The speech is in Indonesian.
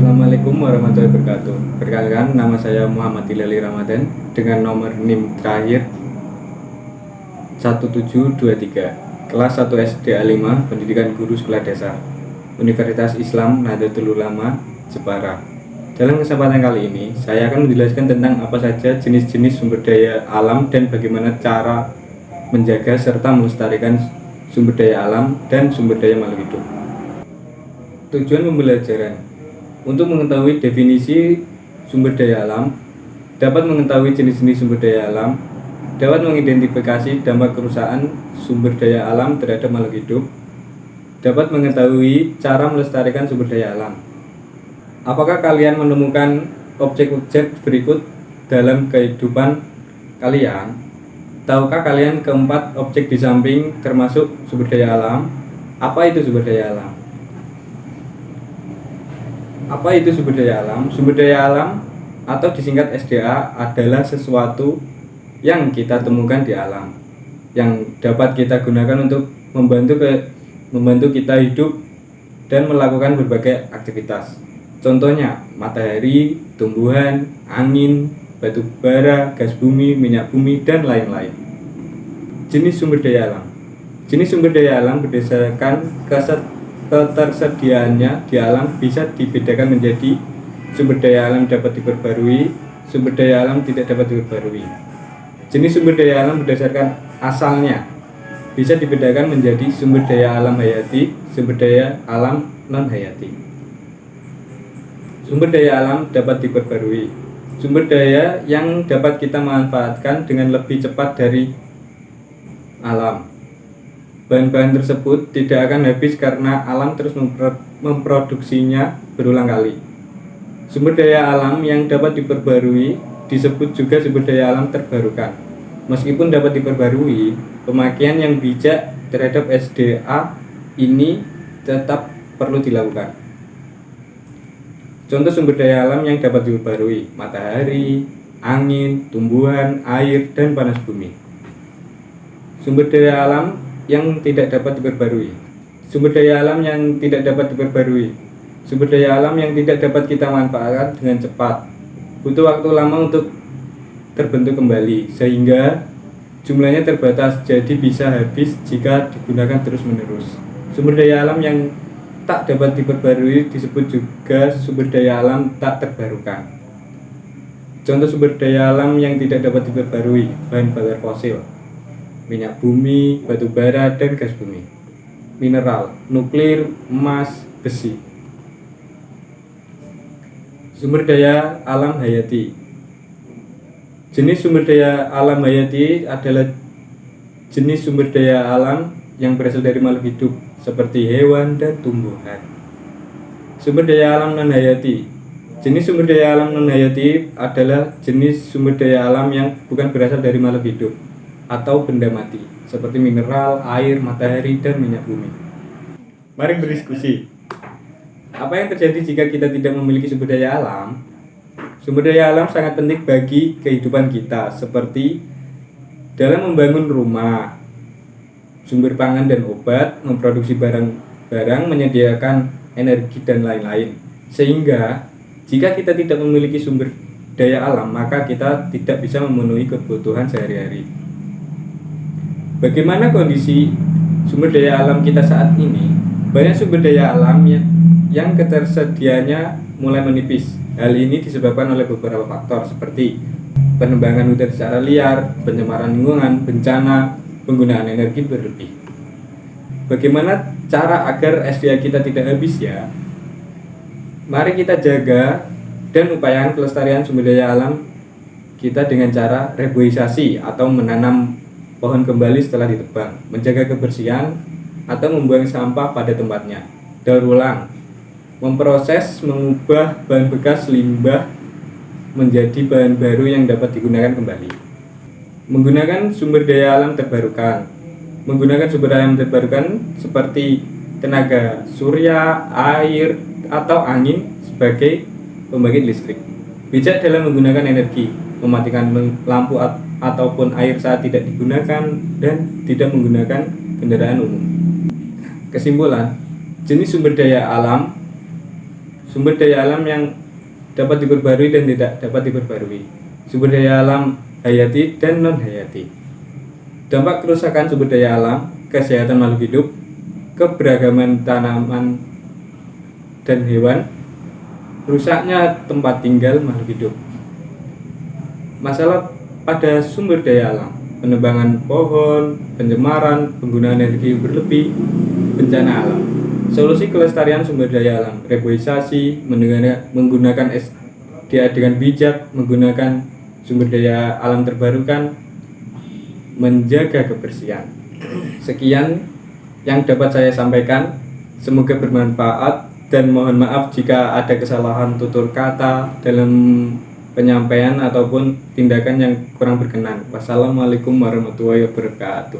Assalamualaikum warahmatullahi wabarakatuh. Perkenalkan, nama saya Muhammad Hilali Ramadan dengan nomor NIM terakhir 1723, kelas 1 SD A5, Pendidikan Guru Sekolah Dasar, Universitas Islam Nahdlatul Ulama, Jepara. Dalam kesempatan kali ini, saya akan menjelaskan tentang apa saja jenis-jenis sumber daya alam dan bagaimana cara menjaga serta melestarikan sumber daya alam dan sumber daya makhluk hidup. Tujuan pembelajaran untuk mengetahui definisi sumber daya alam, dapat mengetahui jenis-jenis sumber daya alam, dapat mengidentifikasi dampak kerusakan sumber daya alam terhadap makhluk hidup, dapat mengetahui cara melestarikan sumber daya alam. Apakah kalian menemukan objek-objek berikut dalam kehidupan kalian? Tahukah kalian keempat objek di samping termasuk sumber daya alam? Apa itu sumber daya alam? Apa itu sumber daya alam? Sumber daya alam atau disingkat SDA adalah sesuatu yang kita temukan di alam, yang dapat kita gunakan untuk membantu kita hidup dan melakukan berbagai aktivitas. Contohnya matahari, tumbuhan, angin, batu bara, gas bumi, minyak bumi, dan lain-lain. Jenis sumber daya alam. Jenis sumber daya alam berdasarkan ketersediaannya di alam bisa dibedakan menjadi sumber daya alam dapat diperbarui, sumber daya alam tidak dapat diperbarui. Jenis sumber daya alam berdasarkan asalnya bisa dibedakan menjadi sumber daya alam hayati, sumber daya alam non hayati. Sumber daya alam dapat diperbarui. Sumber daya yang dapat kita manfaatkan dengan lebih cepat dari alam. Bahan-bahan tersebut tidak akan habis karena alam terus memproduksinya berulang kali. Sumber daya alam yang dapat diperbarui disebut juga sumber daya alam terbarukan. Meskipun dapat diperbarui, pemakaian yang bijak terhadap SDA ini tetap perlu dilakukan. Contoh sumber daya alam yang dapat diperbarui: matahari, angin, tumbuhan, air, dan panas bumi. Sumber daya alam yang tidak dapat diperbarui. Sumber daya alam yang tidak dapat diperbarui. Sumber daya alam yang tidak dapat kita manfaatkan dengan cepat. Butuh waktu lama untuk terbentuk kembali, sehingga jumlahnya terbatas, jadi bisa habis jika digunakan terus-menerus. Sumber daya alam yang tak dapat diperbarui disebut juga sumber daya alam tak terbarukan. Contoh sumber daya alam yang tidak dapat diperbarui: bahan bakar fosil, minyak bumi, batu bara, dan gas bumi. Mineral, nuklir, emas, besi. Sumber daya alam hayati. Jenis sumber daya alam hayati adalah jenis sumber daya alam yang berasal dari makhluk hidup seperti hewan dan tumbuhan. Sumber daya alam non hayati. Jenis sumber daya alam non hayati adalah jenis sumber daya alam yang bukan berasal dari makhluk hidup atau benda mati seperti mineral, air, matahari, dan minyak bumi. Mari berdiskusi. Apa yang terjadi jika kita tidak memiliki sumber daya alam? Sumber daya alam sangat penting bagi kehidupan kita, seperti dalam membangun rumah, sumber pangan dan obat, memproduksi barang-barang, menyediakan energi, dan lain-lain. Sehingga jika kita tidak memiliki sumber daya alam, maka kita tidak bisa memenuhi kebutuhan sehari-hari. Bagaimana kondisi sumber daya alam kita saat ini? Banyak sumber daya alam yang ketersediaannya mulai menipis. Hal ini disebabkan oleh beberapa faktor seperti penebangan hutan secara liar, pencemaran lingkungan, bencana, penggunaan energi berlebih. Bagaimana cara agar SDA kita tidak habis ya? Mari kita jaga dan upayakan kelestarian sumber daya alam kita dengan cara reboisasi atau menanam pohon kembali setelah ditebang, menjaga kebersihan atau membuang sampah pada tempatnya, daur ulang, memproses, mengubah bahan bekas limbah menjadi bahan baru yang dapat digunakan kembali. Menggunakan sumber daya alam terbarukan. Menggunakan sumber daya alam terbarukan seperti tenaga surya, air, atau angin sebagai pembangkit listrik. Bijak dalam menggunakan energi, mematikan lampu ataupun air saat tidak digunakan, dan tidak menggunakan kendaraan umum. Kesimpulan, jenis sumber daya alam sumber daya alam yang dapat diperbarui dan tidak dapat diperbarui, sumber daya alam hayati dan non hayati. Dampak kerusakan sumber daya alam, kesehatan makhluk hidup, keberagaman tanaman dan hewan, rusaknya tempat tinggal makhluk hidup. Masalah pada sumber daya alam, penebangan pohon, pencemaran, penggunaan energi berlebih, bencana alam. Solusi kelestarian sumber daya alam, reboisasi, menggunakan SDA dengan bijak, menggunakan sumber daya alam terbarukan, menjaga kebersihan. Sekian yang dapat saya sampaikan, semoga bermanfaat dan mohon maaf jika ada kesalahan tutur kata dalam penyampaian ataupun tindakan yang kurang berkenan. Wassalamualaikum warahmatullahi wabarakatuh.